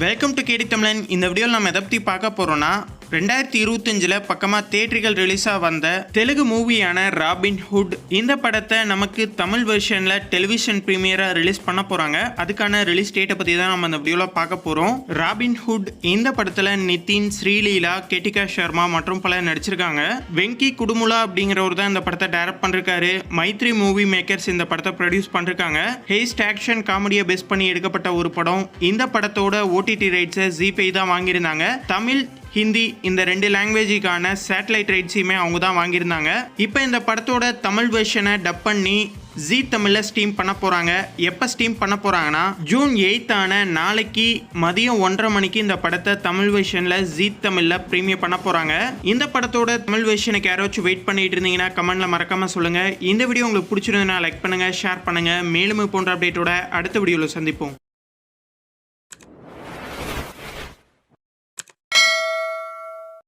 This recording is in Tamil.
வெல்கம் டு கேடி தமிழன். இந்த வீடியோவில் நம்ம எதை பற்றி பார்க்க போகிறோன்னா 2025 பக்கமாக தியேட்டர்கள் ரிலீஸாக வந்த தெலுங்கு மூவியான ராபின்ஹுட். இந்த படத்தை நமக்கு தமிழ் வெர்ஷனில் டெலிவிஷன் ப்ரீமியராக ரிலீஸ் பண்ண போகிறாங்க. அதுக்கான ரிலீஸ் டேட்டை பற்றி தான் நம்ம இந்த வீடியோவில் பார்க்க போகிறோம். ராபின்ஹுட் இந்த படத்தில் நிதின், ஸ்ரீலீலா, கெட்டிகா சர்மா மற்றும் பலர் நடிச்சிருக்காங்க. வெங்கி குடுமுலா அப்படிங்கிறவர் தான் இந்த படத்தை டைரக்ட் பண்ணிருக்காரு. மைத்ரி மூவி மேக்கர்ஸ் இந்த படத்தை ப்ரொடியூஸ் பண்ணிருக்காங்க. ஹேஸ்ட் ஆக்ஷன் காமெடியை பேஸ் பண்ணி எடுக்கப்பட்ட ஒரு படம். இந்த படத்தோட ஓடிடி ரைட்ஸை ஜிபே தான் வாங்கியிருந்தாங்க. தமிழ், ஹிந்தி இந்த 2 லாங்குவேஜுக்கான சேட்டலைட் ரைட்ஸையுமே அவங்க தான் வாங்கியிருந்தாங்க. இப்போ இந்த படத்தோட தமிழ் வெர்ஷனை டப் பண்ணி ஜி தமிழில் ஸ்ட்ரீம் பண்ண போகிறாங்க. எப்போ ஸ்ட்ரீம் பண்ண போகிறாங்கன்னா ஜூன் 8 நாளைக்கு மதியம் 1:30 மணிக்கு இந்த படத்தை தமிழ் வெர்ஷனில் ஜி தமிழில் ப்ரீமியர் பண்ண போகிறாங்க. இந்த படத்தோட தமிழ் வெர்ஷனுக்கு யாராச்சும் வெயிட் பண்ணிட்டு இருந்தீங்கன்னா கமெண்ட்டில் மறக்காமல் சொல்லுங்கள். இந்த வீடியோ உங்களுக்கு பிடிச்சிருந்ததுன்னா லைக் பண்ணுங்கள், ஷேர் பண்ணுங்கள். மேலும் போன்ற அப்டேட்டோட அடுத்த வீடியோவில் சந்திப்போம்.